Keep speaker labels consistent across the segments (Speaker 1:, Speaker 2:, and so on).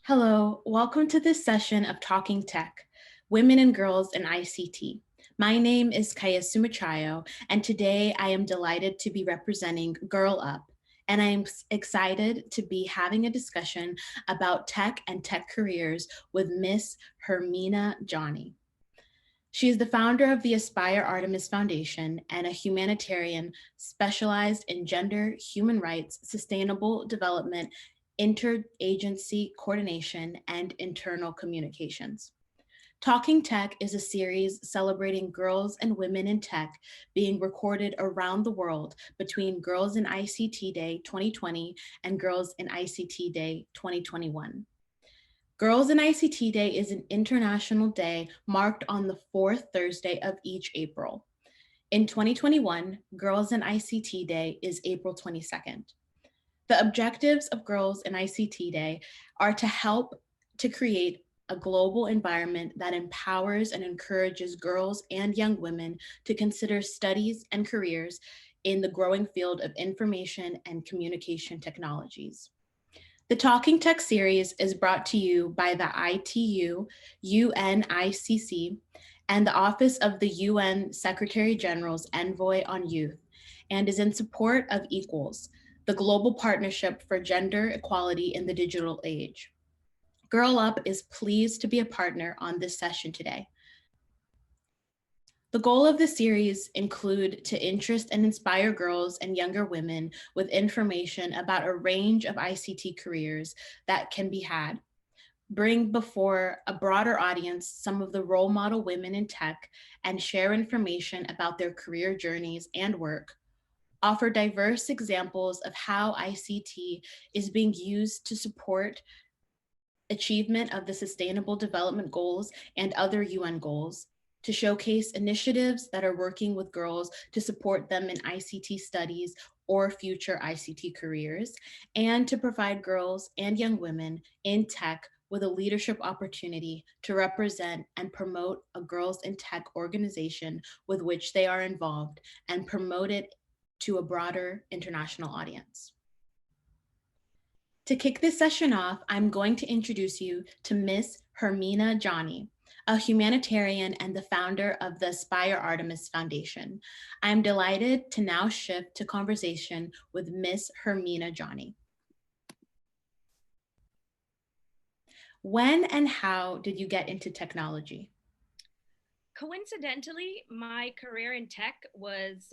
Speaker 1: Hello, welcome to this session of Talking Tech, Women and Girls in ICT. My name is KaYesu Machayo, and today I am delighted to be representing Girl Up, and I am excited to be having a discussion about tech and tech careers with Miss Hermina Johnny. She is the founder of the Aspire Artemis Foundation and a humanitarian specialized in gender, human rights, sustainable development, interagency coordination, and internal communications. Talking Tech is a series celebrating girls and women in tech being recorded around the world between Girls in ICT Day 2020 and Girls in ICT Day 2021. Girls in ICT Day is an international day marked on the fourth Thursday of each April. In 2021, Girls in ICT Day is April 22nd. The objectives of Girls in ICT Day are to help to create a global environment that empowers and encourages girls and young women to consider studies and careers in the growing field of information and communication technologies. The Talking Tech series is brought to you by the ITU, UNICC, and the Office of the UN Secretary General's Envoy on Youth, and is in support of Equals, the global partnership for gender equality in the digital age. Girl Up is pleased to be a partner on this session today. The goal of the series include to interest and inspire girls and younger women with information about a range of ICT careers that can be had, bring before a broader audience some of the role model women in tech, and share information about their career journeys and work, offer diverse examples of how ICT is being used to support achievement of the Sustainable Development Goals and other UN goals, to showcase initiatives that are working with girls to support them in ICT studies or future ICT careers, and to provide girls and young women in tech with a leadership opportunity to represent and promote a Girls in Tech organization with which they are involved and promote it to a broader international audience. To kick this session off, I'm going to introduce you to Miss Hermina Johnny, a humanitarian and the founder of the Aspire Artemis Foundation. I'm delighted to now shift to conversation with Miss Hermina Johnny. When and how did you get into technology?
Speaker 2: Coincidentally, my career in tech was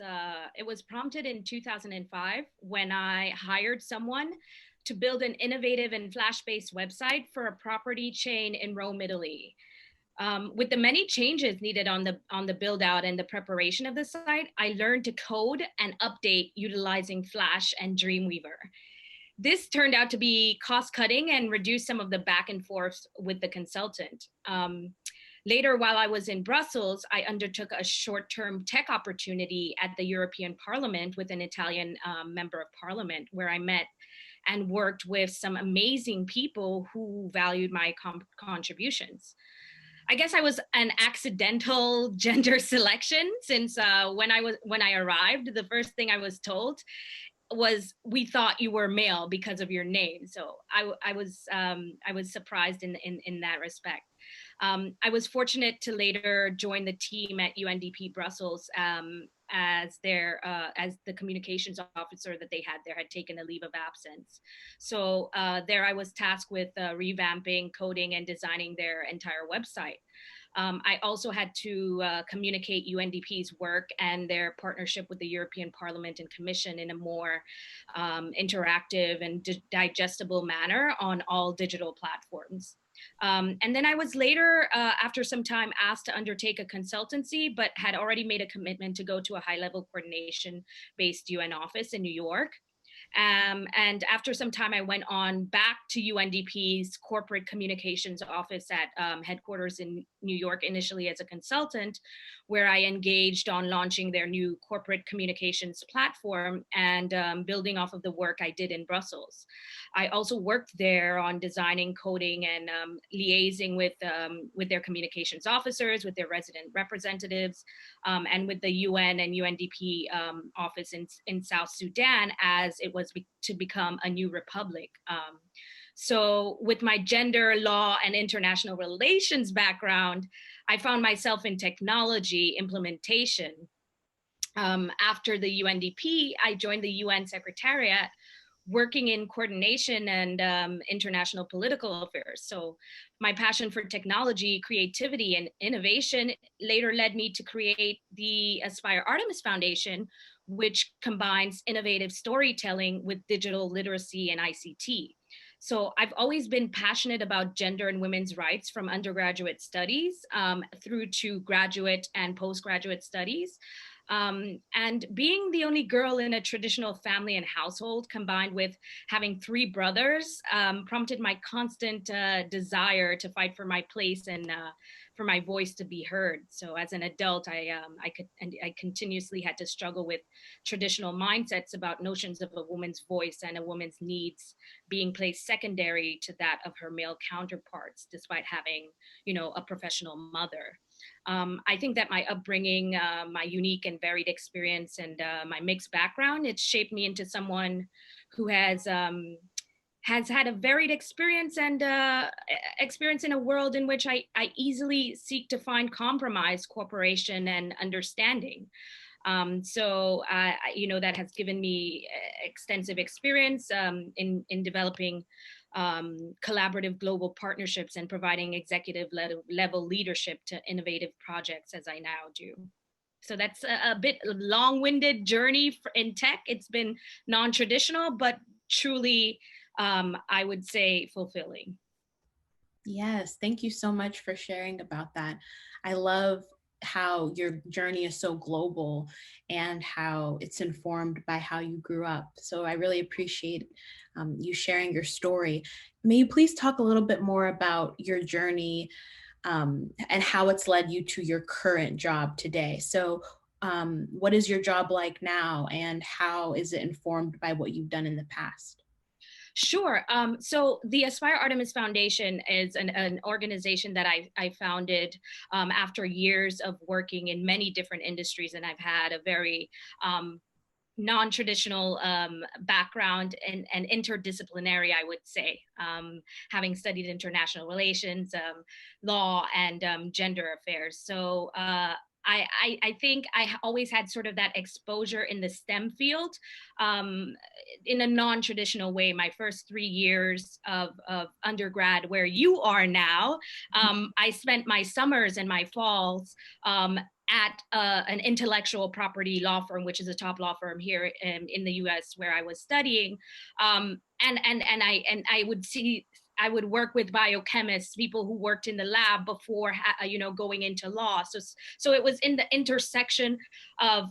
Speaker 2: prompted in 2005 when I hired someone to build an innovative and Flash-based website for a property chain in Rome, Italy. With the many changes needed on the build out and the preparation of the site, I learned to code and update utilizing Flash and Dreamweaver. This turned out to be cost cutting and reduced some of the back and forth with the consultant. Later, while I was in Brussels, I undertook a short-term tech opportunity at the European Parliament with an Italian member of parliament, where I met and worked with some amazing people who valued my contributions. I guess I was an accidental gender selection, since when I arrived, the first thing I was told was, "We thought you were male because of your name." So I was surprised in that respect. I was fortunate to later join the team at UNDP Brussels as the communications officer that they had there had taken a leave of absence. So there I was tasked with revamping, coding, and designing their entire website. I also had to communicate UNDP's work and their partnership with the European Parliament and Commission in a more interactive and digestible manner on all digital platforms. And then I was later, after some time, asked to undertake a consultancy, but had already made a commitment to go to a high-level coordination-based UN office in New York. And after some time, I went on back to UNDP's corporate communications office at headquarters in New York, initially as a consultant, where I engaged on launching their new corporate communications platform and building off of the work I did in Brussels. I also worked there on designing, coding, and liaising with their communications officers, with their resident representatives, and with the UN and UNDP office in South Sudan, as it was was to become a new republic. So with my gender, law, and international relations background, I found myself in technology implementation. After the UNDP, I joined the UN Secretariat, working in coordination and international political affairs. So my passion for technology, creativity, and innovation later led me to create the Aspire Artemis Foundation, which combines innovative storytelling with digital literacy and ICT. So I've always been passionate about gender and women's rights from undergraduate studies through to graduate and postgraduate studies. And being the only girl in a traditional family and household, combined with having three brothers, prompted my constant desire to fight for my place and for my voice to be heard. So as an adult, I continuously had to struggle with traditional mindsets about notions of a woman's voice and a woman's needs being placed secondary to that of her male counterparts, despite having, a professional mother. I think that my upbringing, my unique and varied experience, and my mixed background, it shaped me into someone who has had a varied experience and experience in a world in which I easily seek to find compromise, cooperation, and understanding. So that has given me extensive experience in developing collaborative global partnerships and providing executive level leadership to innovative projects as I now do. So that's a bit long-winded journey in tech. It's been non-traditional, but truly, I would say, fulfilling.
Speaker 1: Yes, thank you so much for sharing about that. I love how your journey is so global and how it's informed by how you grew up. So I really appreciate you sharing your story. May you please talk a little bit more about your journey and how it's led you to your current job today? So, what is your job like now, and how is it informed by what you've done in the past?
Speaker 2: Sure. So the Aspire Artemis Foundation is an organization that I founded after years of working in many different industries, and I've had a very non-traditional background and interdisciplinary, I would say, having studied international relations, law, and gender affairs. So I think I always had sort of that exposure in the STEM field in a non-traditional way. My first 3 years of undergrad, where you are now, I spent my summers and my falls at an intellectual property law firm, which is a top law firm here in the U.S. where I was studying, and I would work with biochemists, people who worked in the lab before, going into law. So it was in the intersection of,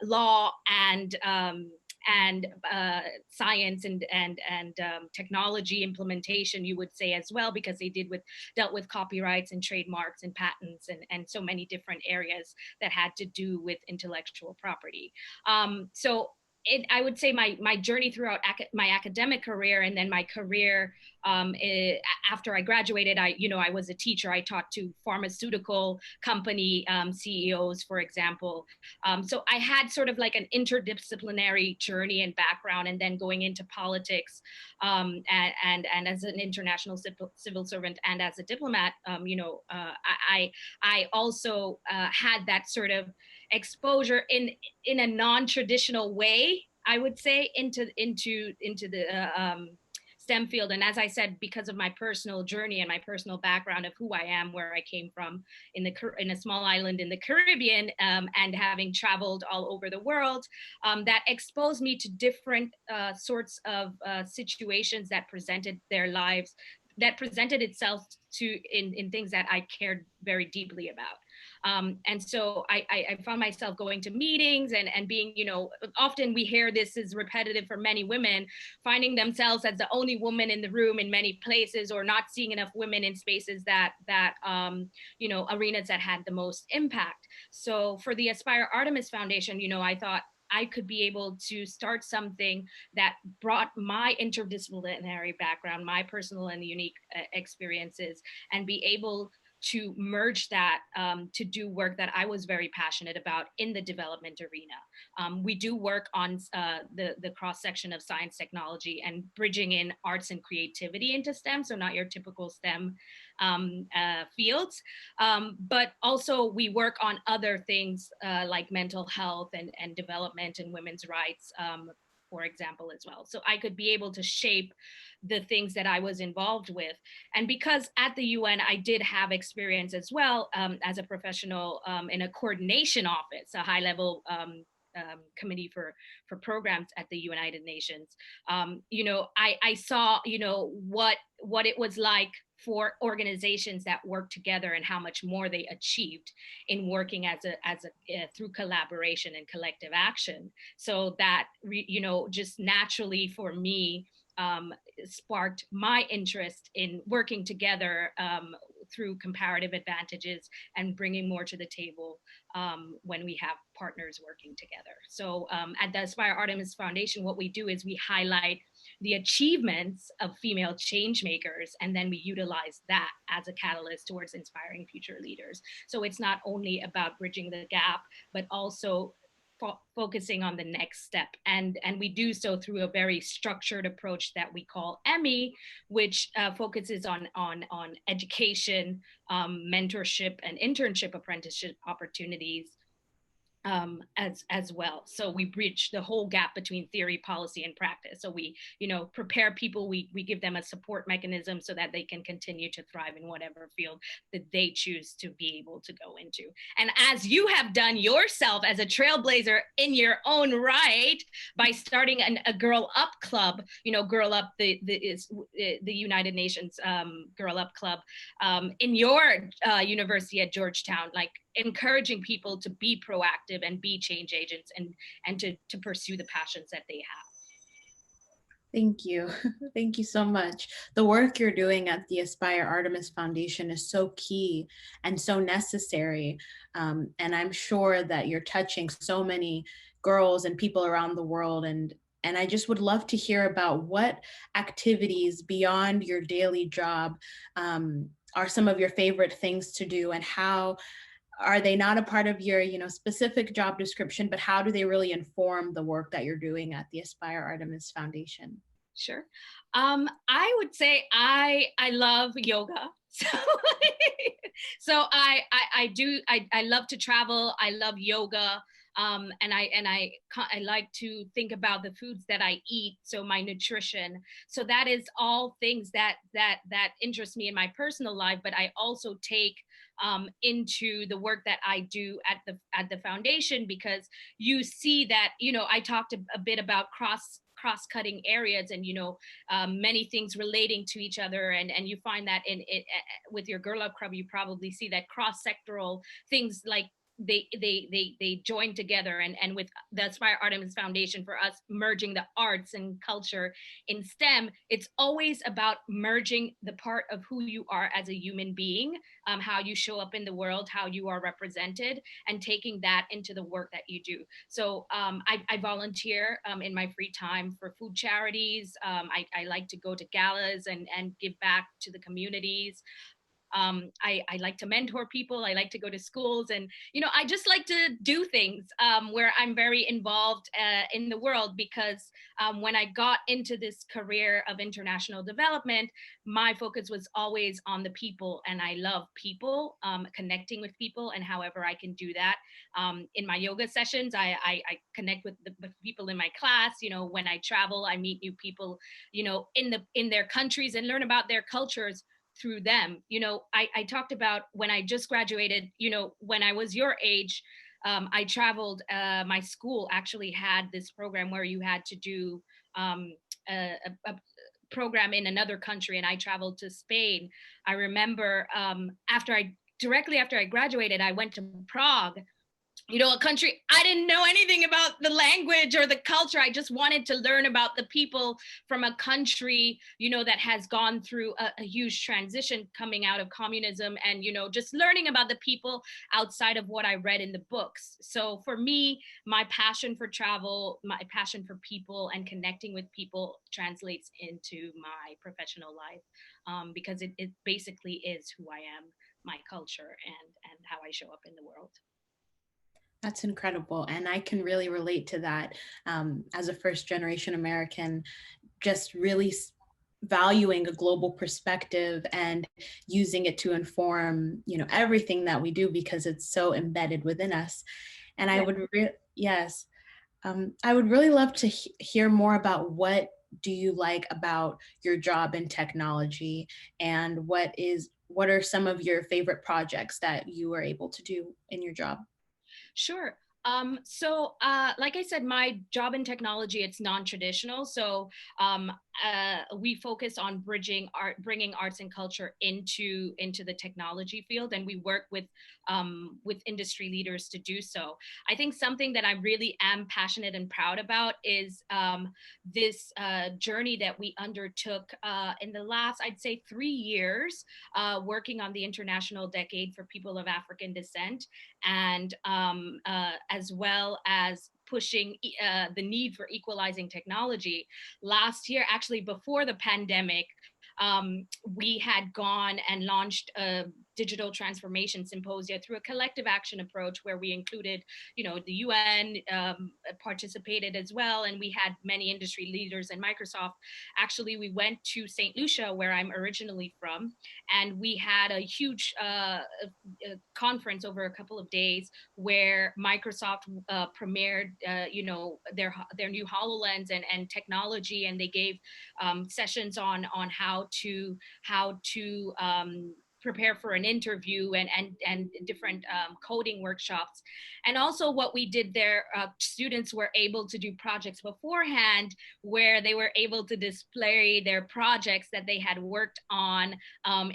Speaker 2: law and science and technology implementation, you would say, as well, because they dealt with copyrights and trademarks and patents and so many different areas that had to do with intellectual property. I would say my journey throughout my academic career, and then my career after I graduated, I was a teacher. I taught to pharmaceutical company CEOs, for example. So I had sort of like an interdisciplinary journey and background, and then going into politics, and as an international civil servant and as a diplomat, I also had that sort of exposure in a non-traditional way, I would say, into the STEM field. And as I said, because of my personal journey and my personal background of who I am, where I came from in a small island in the Caribbean, and having traveled all over the world, that exposed me to different sorts of situations that presented itself in things that I cared very deeply about. And so I found myself going to meetings and being, often we hear this is repetitive for many women, finding themselves as the only woman in the room in many places, or not seeing enough women in spaces that arenas that had the most impact. So for the Aspire Artemis Foundation, I thought I could be able to start something that brought my interdisciplinary background, my personal and unique experiences, and be able to merge that to do work that I was very passionate about in the development arena. We do work on the cross section of science, technology, and bridging in arts and creativity into STEM, so not your typical STEM fields. But also we work on other things like mental health and development and women's rights, for example, as well. So I could be able to shape the things that I was involved with. And because at the UN, I did have experience as well as a professional in a coordination office, a high level committee for programs at the United Nations. I saw, what it was like for organizations that work together and how much more they achieved in working as a through collaboration and collective action. So that just naturally for me sparked my interest in working together through comparative advantages and bringing more to the table when we have partners working together. So at the Aspire Artemis Foundation, what we do is we highlight the achievements of female change makers, and then we utilize that as a catalyst towards inspiring future leaders. So it's not only about bridging the gap, but also focusing on the next step. And we do so through a very structured approach that we call Emmy, which focuses on education, mentorship, and internship apprenticeship opportunities as well. So we bridge the whole gap between theory, policy, and practice. So we, prepare people, we give them a support mechanism so that they can continue to thrive in whatever field that they choose to be able to go into. And as you have done yourself as a trailblazer in your own right by starting a Girl Up Club, Girl Up, the United Nations Girl Up Club in your university at Georgetown, like encouraging people to be proactive and be change agents and to pursue the passions that they have.
Speaker 1: Thank you. Thank you so much. The work you're doing at the Aspire Artemis Foundation is so key and so necessary. And I'm sure that you're touching so many girls and people around the world. And I just would love to hear about what activities beyond your daily job are some of your favorite things to do, and how are they not a part of your specific job description, but how do they really inform the work that you're doing at the Aspire Artemis Foundation?
Speaker 2: Sure. I would say I love yoga. So, so I love to travel. I love yoga. And I like to think about the foods that I eat, so my nutrition. So that is all things that interest me in my personal life, but I also take into the work that I do at the foundation, because you see that I talked a bit about cross-cutting areas and many things relating to each other, and you find that in with your Girl Up Club, you probably see that cross-sectoral things like they join together, and with the Aspire Artemis Foundation, for us merging the arts and culture in STEM, it's always about merging the part of who you are as a human being, how you show up in the world, how you are represented, and taking that into the work that you do. So I volunteer in my free time for food charities. I like to go to galas and give back to the communities. I like to mentor people. I like to go to schools, and I just like to do things where I'm very involved in the world, because when I got into this career of international development, my focus was always on the people, and I love people, connecting with people, and however I can do that. In my yoga sessions, I connect with the people in my class. When I travel, I meet new people, in their countries, and learn about their cultures through them. I talked about when I just graduated, when I was your age, I traveled, my school actually had this program where you had to do a program in another country, and I traveled to Spain. I remember directly after I graduated, I went to Prague, a country I didn't know anything about the language or the culture. I just wanted to learn about the people from a country, that has gone through a huge transition coming out of communism, and, just learning about the people outside of what I read in the books. So for me, my passion for travel, my passion for people and connecting with people translates into my professional life, because it basically is who I am. my culture and how I show up in the world.
Speaker 1: That's incredible. And I can really relate to that as a first generation American, just really valuing a global perspective and using it to inform, everything that we do because it's so embedded within us. And
Speaker 2: Yeah.
Speaker 1: yes, I would really love to hear more about what do you like about your job in technology, and what are some of your favorite projects that you were able to do in your job?
Speaker 2: Sure. Like I said, my job in technology, it's non-traditional. We focus on bringing arts and culture into the technology field, and we work with industry leaders to do so. I think something that I really am passionate and proud about is this journey that we undertook in the last, I'd say, 3 years, working on the International Decade for People of African Descent, and as well as pushing the need for equalizing technology. Last year, actually before the pandemic, we had gone and launched a digital transformation symposia through a collective action approach where we included, the UN participated as well, and we had many industry leaders and Microsoft. Actually, we went to St. Lucia, where I'm originally from, and we had a huge conference over a couple of days where Microsoft premiered, their new HoloLens and technology, and they gave sessions on how to prepare for an interview and different coding workshops. And also what we did there, students were able to do projects beforehand where they were able to display their projects that they had worked on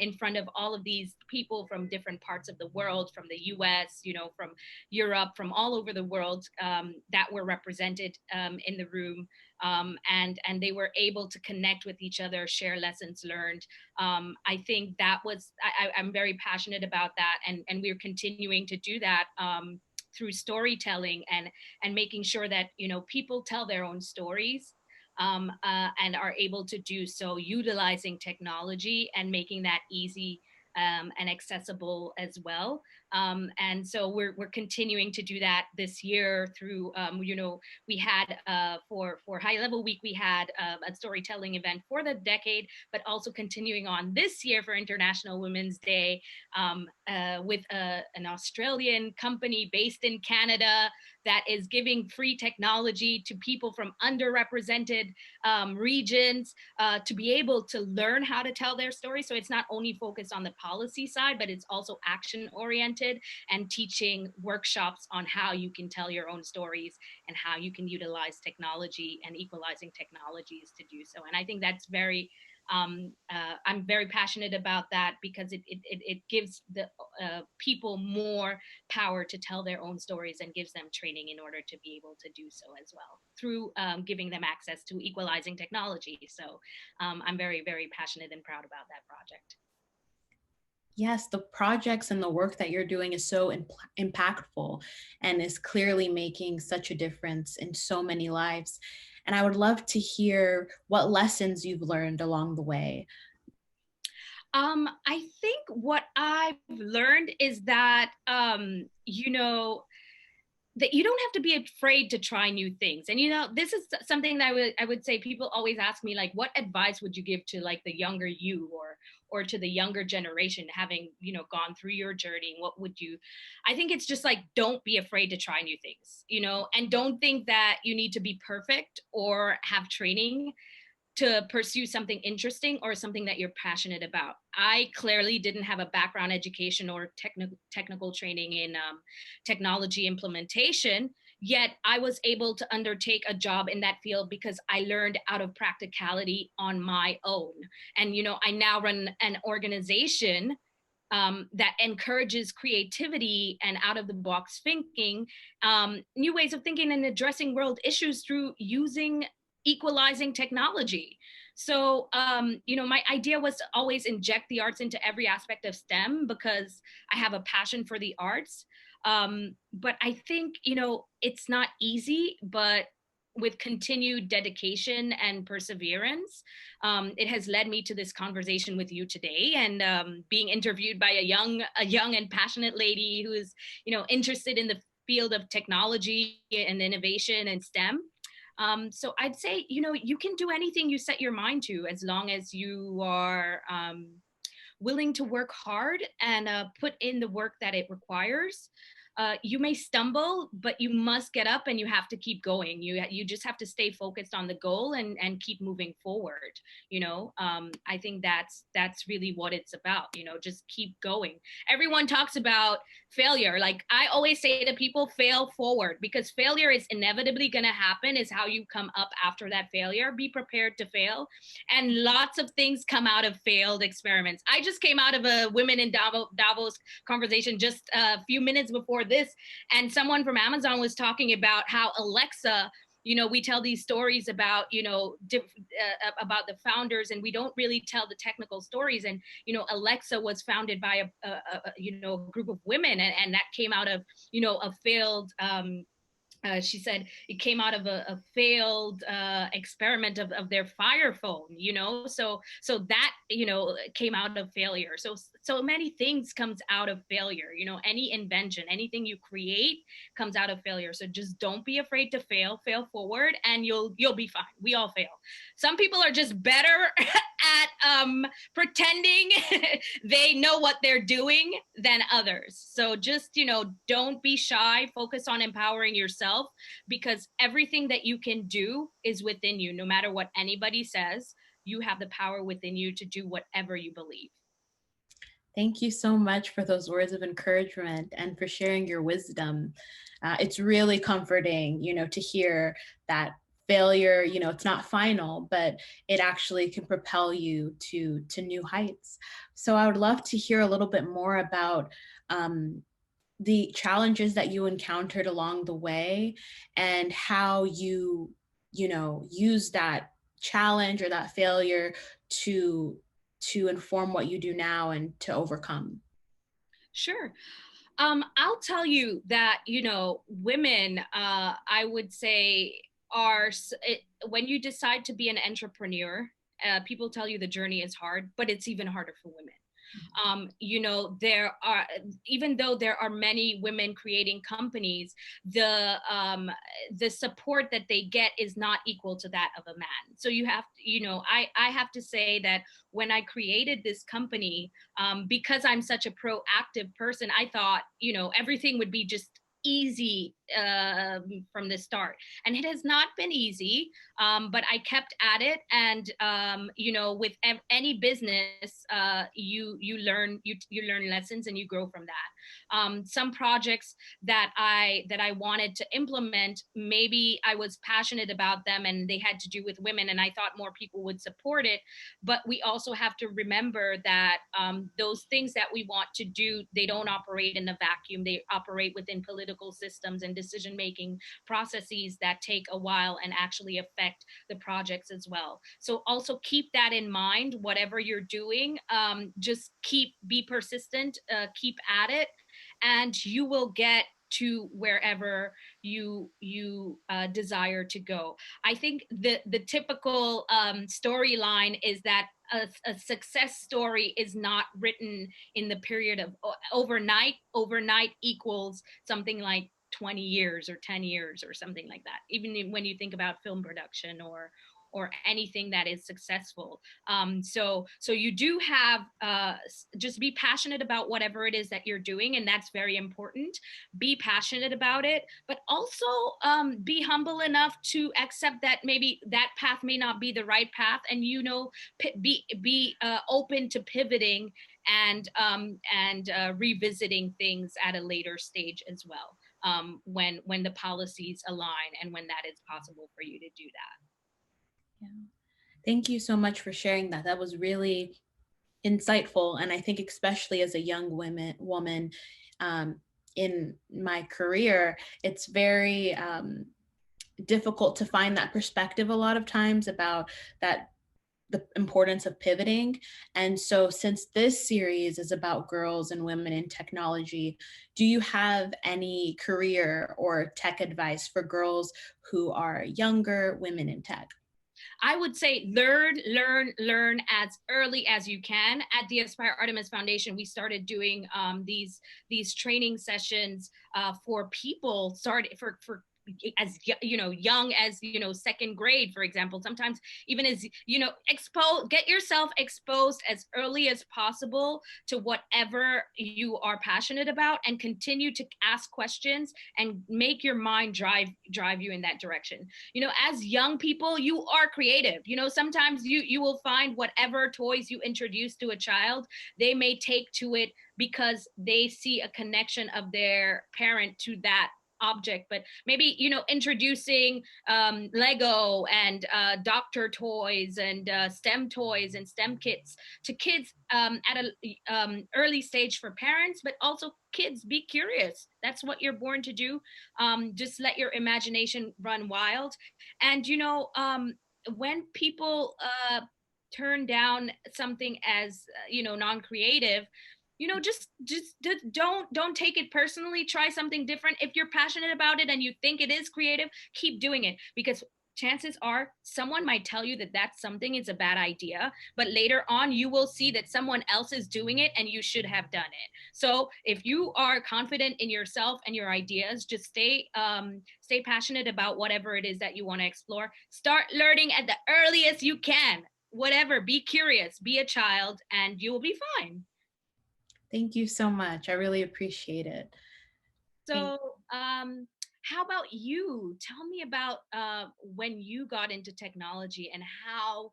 Speaker 2: in front of all of these people from different parts of the world, from the US, from Europe, from all over the world, that were represented in the room. And they were able to connect with each other, share lessons learned. I think that was, I'm very passionate about that, and we're continuing to do that through storytelling and making sure that people tell their own stories, and are able to do so utilizing technology and making that easy and accessible as well. And so we're continuing to do that this year through, we had for High Level Week, we had a storytelling event for the decade, but also continuing on this year for International Women's Day with an Australian company based in Canada that is giving free technology to people from underrepresented regions to be able to learn how to tell their story. So it's not only focused on the policy side, but it's also action oriented and teaching workshops on how you can tell your own stories and how you can utilize technology and equalizing technologies to do so. And I think that's I'm very passionate about that because it gives the people more power to tell their own stories and gives them training in order to be able to do so as well through giving them access to equalizing technology. So I'm very, very passionate and proud about that project.
Speaker 1: Yes, the projects and the work that you're doing is so impactful and is clearly making such a difference in so many lives. And I would love to hear what lessons you've learned along the way.
Speaker 2: I think what I've learned is that, that you don't have to be afraid to try new things. And this is something that I would say people always ask me, like, what advice would you give to like the younger you or to the younger generation having gone through your journey? What would you I think it's just like, don't be afraid to try new things, and don't think that you need to be perfect or have training to pursue something interesting or something that you're passionate about. I clearly didn't have a background education or technical training in technology implementation, yet I was able to undertake a job in that field because I learned out of practicality on my own. And, I now run an organization that encourages creativity and out of the box thinking, new ways of thinking and addressing world issues through using equalizing technology. So, my idea was to always inject the arts into every aspect of STEM because I have a passion for the arts. But I think, it's not easy, but with continued dedication and perseverance, it has led me to this conversation with you today, and being interviewed by a young and passionate lady who is, interested in the field of technology and innovation and STEM. So I'd say, you can do anything you set your mind to, as long as you are willing to work hard and put in the work that it requires. You may stumble, but you must get up and you have to keep going. You just have to stay focused on the goal and keep moving forward. I think that's really what it's about. Just keep going. Everyone talks about failure. Like I always say to people, fail forward, because failure is inevitably going to happen. Is how you come up after that failure. Be prepared to fail, and lots of things come out of failed experiments. I just came out of a Women in Davos conversation just a few minutes before this, and someone from Amazon was talking about how Alexa, we tell these stories about, about the founders, and we don't really tell the technical stories. And, Alexa was founded by a group of women, and that came out of, a failed, she said it came out of a failed experiment of their Fire phone, so that came out of failure. So many things comes out of failure. Any invention, anything you create comes out of failure. So just don't be afraid to fail forward, and you'll be fine. We all fail. Some people are just better at pretending they know what they're doing than others. So just, don't be shy. Focus on empowering yourself, because everything that you can do is within you. No matter what anybody says, you have the power within you to do whatever you believe.
Speaker 1: Thank you so much for those words of encouragement and for sharing your wisdom. It's really comforting, to hear that failure, it's not final, but it actually can propel you to new heights. So I would love to hear a little bit more about the challenges that you encountered along the way, and how you use that challenge or that failure to inform what you do now and to overcome.
Speaker 2: Sure. I'll tell you that, women, I would say, when you decide to be an entrepreneur, people tell you the journey is hard, but it's even harder for women. There are, even though there are many women creating companies, the support that they get is not equal to that of a man. So you have, I have to say that when I created this company, because I'm such a proactive person, I thought, everything would be just easy from the start, and it has not been easy, but I kept at it. And with any business, you learn lessons and you grow from that. Some projects that I wanted to implement, maybe I was passionate about them and they had to do with women, and I thought more people would support it. But we also have to remember that those things that we want to do, they don't operate in a vacuum. They operate within political systems and decision-making processes that take a while and actually affect the projects as well. So also keep that in mind, whatever you're doing. Just be persistent, keep at it, and you will get to wherever you desire to go. I think the typical storyline is that a success story is not written in the period of overnight. Overnight equals something like 20 years or 10 years or something like that, even when you think about film production or anything that is successful. So you do have, just be passionate about whatever it is that you're doing, and that's very important. Be passionate about it, but also be humble enough to accept that maybe that path may not be the right path, and be open to pivoting and revisiting things at a later stage as well, when the policies align and when that is possible for you to do that.
Speaker 1: Yeah. Thank you so much for sharing that. That was really insightful. And I think especially as a young woman in my career, it's very difficult to find that perspective a lot of times about that the importance of pivoting. And so, since this series is about girls and women in technology, do you have any career or tech advice for girls who are younger women in tech?
Speaker 2: I would say learn as early as you can. At the Aspire Artemis Foundation, we started doing these training sessions for people started for as young as second grade, for example. Sometimes even as get yourself exposed as early as possible to whatever you are passionate about, and continue to ask questions and make your mind drive you in that direction. As young people, you are creative. Sometimes you will find whatever toys you introduce to a child, they may take to it because they see a connection of their parent to that object. But maybe introducing Lego and doctor toys and STEM toys and STEM kits to kids at a early stage for parents, but also kids. Be curious. That's what you're born to do. Just let your imagination run wild. And when people turn down something as non-creative, just don't take it personally. Try something different. If you're passionate about it and you think it is creative, keep doing it, because chances are someone might tell you that that's something is a bad idea, but later on you will see that someone else is doing it and you should have done it. So if you are confident in yourself and your ideas, just stay passionate about whatever it is that you want to explore. Start learning at the earliest you can. Whatever, be curious, be a child, and you will be fine.
Speaker 1: Thank you so much. I really appreciate it.
Speaker 2: So, how about you? Tell me about when you got into technology, and how,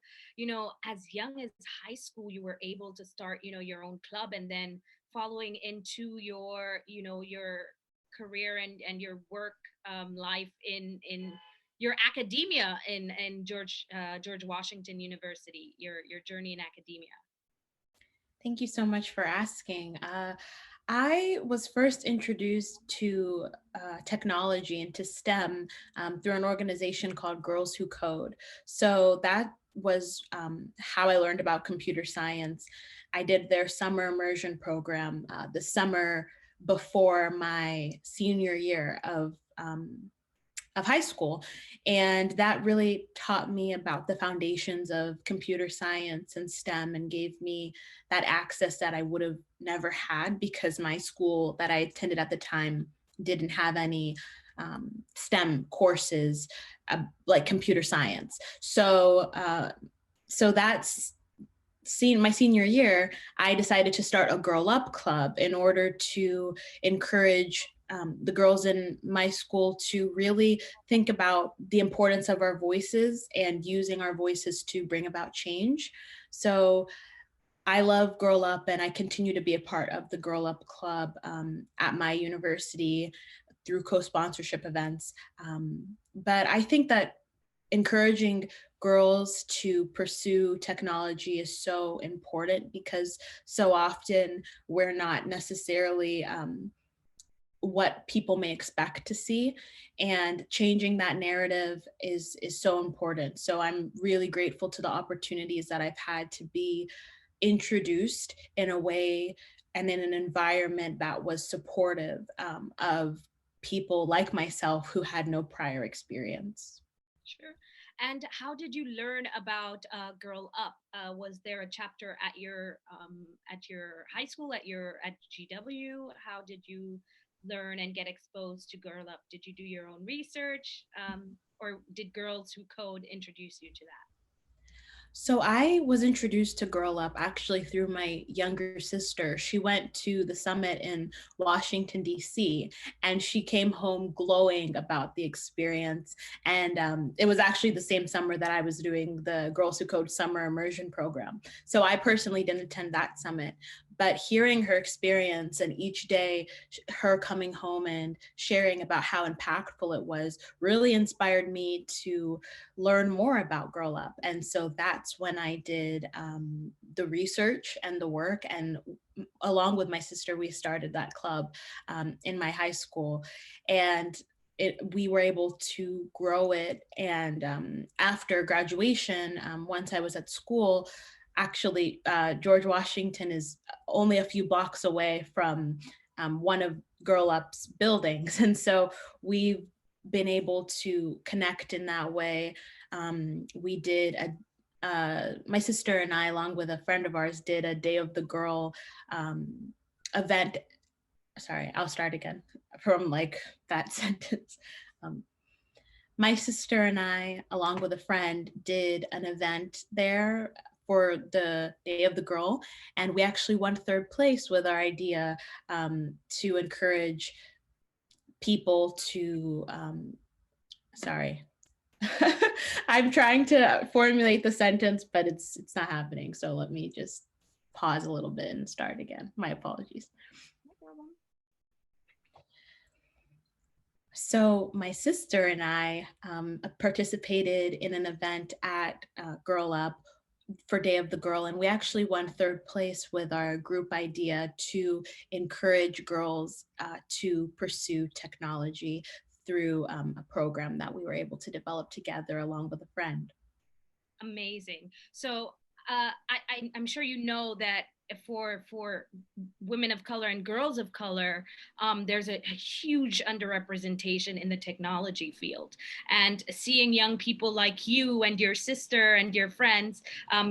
Speaker 2: as young as high school, you were able to start, your own club, and then following into your career and your work life in your academia in George Washington University, your journey in academia.
Speaker 1: Thank you so much for asking. I was first introduced to technology and to STEM through an organization called Girls Who Code. So that was how I learned about computer science. I did their summer immersion program the summer before my senior year of high school. And that really taught me about the foundations of computer science and STEM, and gave me that access that I would have never had, because my school that I attended at the time didn't have any STEM courses like computer science. So that's my senior year, I decided to start a Girl Up Club in order to encourage the girls in my school to really think about the importance of our voices and using our voices to bring about change. So I love Girl Up, and I continue to be a part of the Girl Up Club at my university through co-sponsorship events. But I think that encouraging girls to pursue technology is so important, because so often we're not necessarily what people may expect to see, and changing that narrative is so important. So I'm really grateful to the opportunities that I've had to be introduced in a way and in an environment that was supportive of people like myself who had no prior experience.
Speaker 2: Sure. And how did you learn about Girl Up? Was there a chapter at your high school, at GW? How did you learn and get exposed to Girl Up? Did you do your own research, or did Girls Who Code introduce you to that?
Speaker 1: So I was introduced to Girl Up actually through my younger sister. She went to the summit in Washington, D.C., and she came home glowing about the experience. And it was actually the same summer that I was doing the Girls Who Code summer immersion program. So I personally didn't attend that summit, but hearing her experience and each day her coming home and sharing about how impactful it was really inspired me to learn more about Girl Up. And so that's when I did the research and the work. And along with my sister, we started that club in my high school. And we were able to grow it. And after graduation, once I was at school, actually, George Washington is only a few blocks away from one of Girl Up's buildings. And so we've been able to connect in that way. We did my sister and I, along with a friend of ours, did a Day of the Girl event. Sorry, I'll start again from like that sentence. Um, my sister and I, along with a friend, did an event there for the Day of the Girl, and we actually won third place with our idea to encourage people to. Sorry, I'm trying to formulate the sentence, but it's not happening. So let me just pause a little bit and start again. My apologies. So my sister and I participated in an event at Girl Up for Day of the Girl, and we actually won third place with our group idea to encourage girls to pursue technology through a program that we were able to develop together along with a friend.
Speaker 2: Amazing. So I'm sure you know that for women of color and girls of color, there's a huge underrepresentation in the technology field. And seeing young people like you and your sister and your friends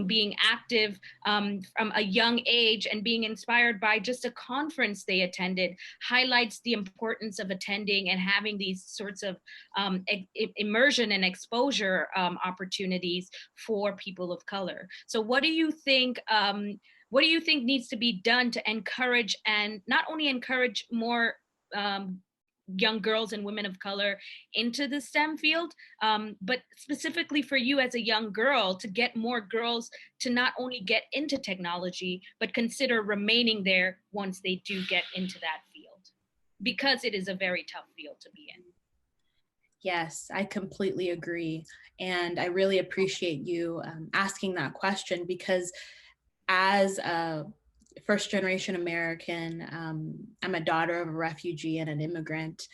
Speaker 2: being active from a young age and being inspired by just a conference they attended highlights the importance of attending and having these sorts of immersion and exposure opportunities for people of color. So what do you think needs to be done to encourage, and not only encourage more young girls and women of color into the STEM field, but specifically for you as a young girl, to get more girls to not only get into technology, but consider remaining there once they do get into that field, because it is a very tough field to be in.
Speaker 1: Yes, I completely agree. And I really appreciate you asking that question, because as a first generation American, I'm a daughter of a refugee and an immigrant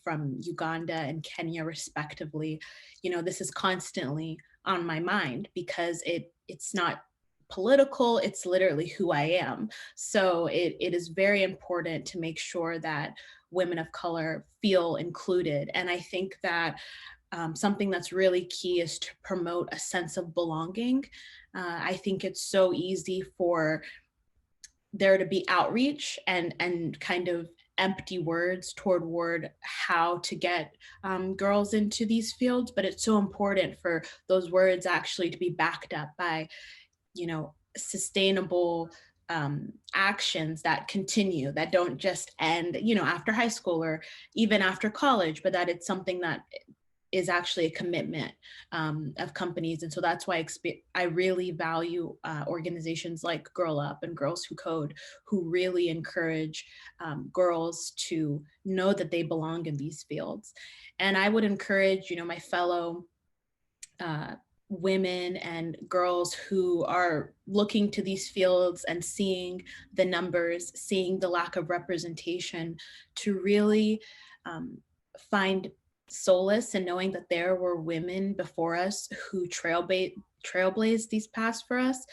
Speaker 1: from Uganda and Kenya, respectively. You know, this is constantly on my mind because it's not political, it's literally who I am. So it is very important to make sure that women of color feel included. And I think that something that's really key is to promote a sense of belonging. I think it's so easy for there to be outreach and kind of empty words toward how to get girls into these fields, but it's so important for those words actually to be backed up by, you know, sustainable actions that continue, that don't just end, you know, after high school or even after college, but that it's something that is actually a commitment of companies. And so that's why I really value organizations like Girl Up and Girls Who Code, who really encourage girls to know that they belong in these fields. And I would encourage, you know, my fellow women and girls who are looking to these fields and seeing the numbers, seeing the lack of representation, to really find solace in knowing that there were women before us who trailblazed these paths for us,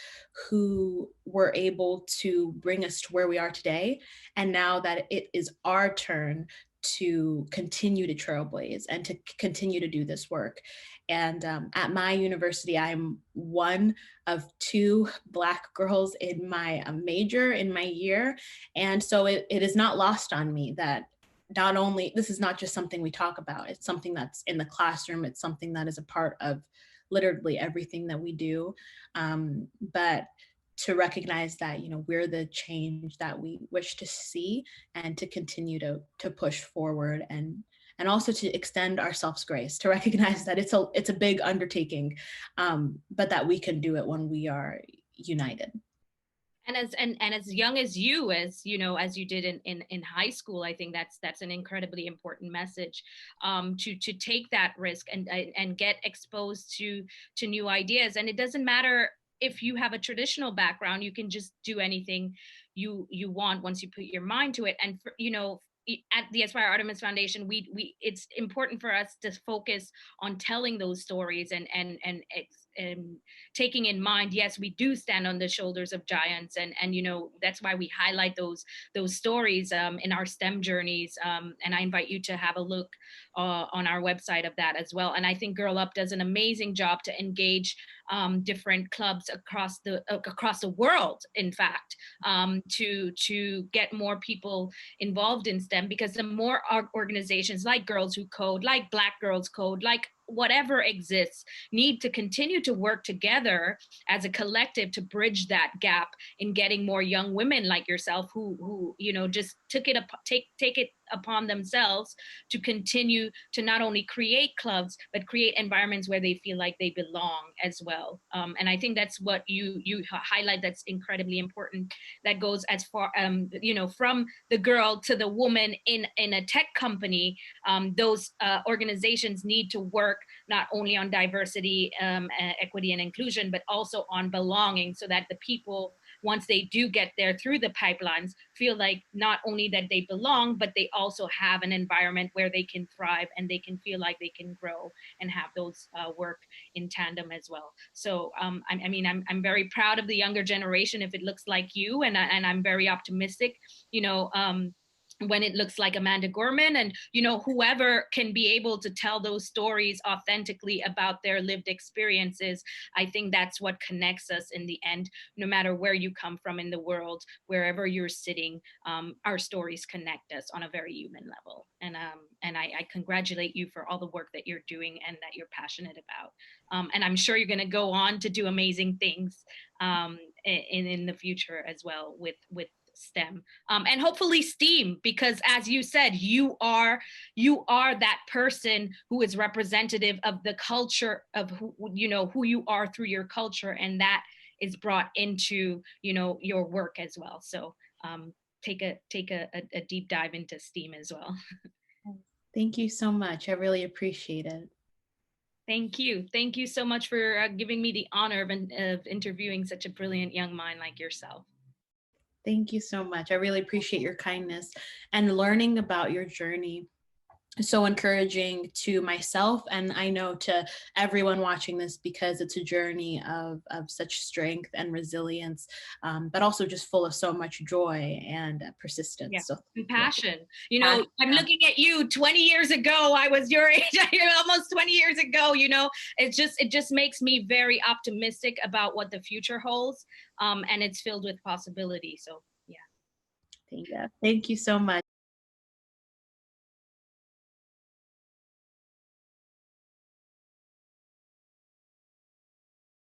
Speaker 1: who were able to bring us to where we are today. And now that it is our turn to continue to trailblaze and to continue to do this work. And at my university, I'm one of two Black girls in my major in my year. And so it is not lost on me that not only, this is not just something we talk about, it's something that's in the classroom, it's something that is a part of literally everything that we do. But to recognize that, you know, we're the change that we wish to see, and to continue to push forward, and also to extend ourselves grace, to recognize that it's a big undertaking, but that we can do it when we are united.
Speaker 2: And as young as you know, as you did in high school, I think that's an incredibly important message, to take that risk and get exposed to new ideas. And it doesn't matter if you have a traditional background, you can just do anything you want once you put your mind to it. And for, you know, at the Aspire Artemis Foundation, we it's important for us to focus on telling those stories and taking in mind, yes, we do stand on the shoulders of giants, and you know, that's why we highlight those stories in our STEM journeys. And I invite you to have a look on our website of that as well. And I think Girl Up does an amazing job to engage different clubs across the world, in fact, to get more people involved in STEM, because the more organizations like Girls Who Code, like Black Girls Code, like whatever exists, need to continue to work together as a collective to bridge that gap in getting more young women like yourself who you know, just take it upon themselves to continue to not only create clubs but create environments where they feel like they belong as well. And I think that's what you highlight, that's incredibly important, that goes as far you know, from the girl to the woman in a tech company. Those organizations need to work not only on diversity, equity and inclusion, but also on belonging, so that the people, once they do get there through the pipelines, feel like not only that they belong, but they also have an environment where they can thrive and they can feel like they can grow and have those work in tandem as well. So I mean, I'm very proud of the younger generation if it looks like you, and I'm very optimistic, you know, when it looks like Amanda Gorman, and you know, whoever can be able to tell those stories authentically about their lived experiences. I think that's what connects us in the end, no matter where you come from in the world, wherever you're sitting. Our stories connect us on a very human level, and I congratulate you for all the work that you're doing and that you're passionate about. And I'm sure you're going to go on to do amazing things in the future as well with STEM, and hopefully STEAM, because as you said, you are that person who is representative of the culture of who, you know, who you are through your culture, and that is brought into, you know, your work as well. So take a deep dive into STEAM as well.
Speaker 1: Thank you so much. I really appreciate it.
Speaker 2: Thank you. Thank you so much for giving me the honor of interviewing such a brilliant young mind like yourself.
Speaker 1: Thank you so much. I really appreciate your kindness, and learning about your journey is so encouraging to myself, and I know to everyone watching this, because it's a journey of such strength and resilience, but also just full of so much joy and persistence.
Speaker 2: Yeah,
Speaker 1: So
Speaker 2: compassion. You know, I'm looking at you 20 years ago. I was your age, almost 20 years ago. You know, it just makes me very optimistic about what the future holds. And it's filled with possibility. So, yeah.
Speaker 1: Thank you so much.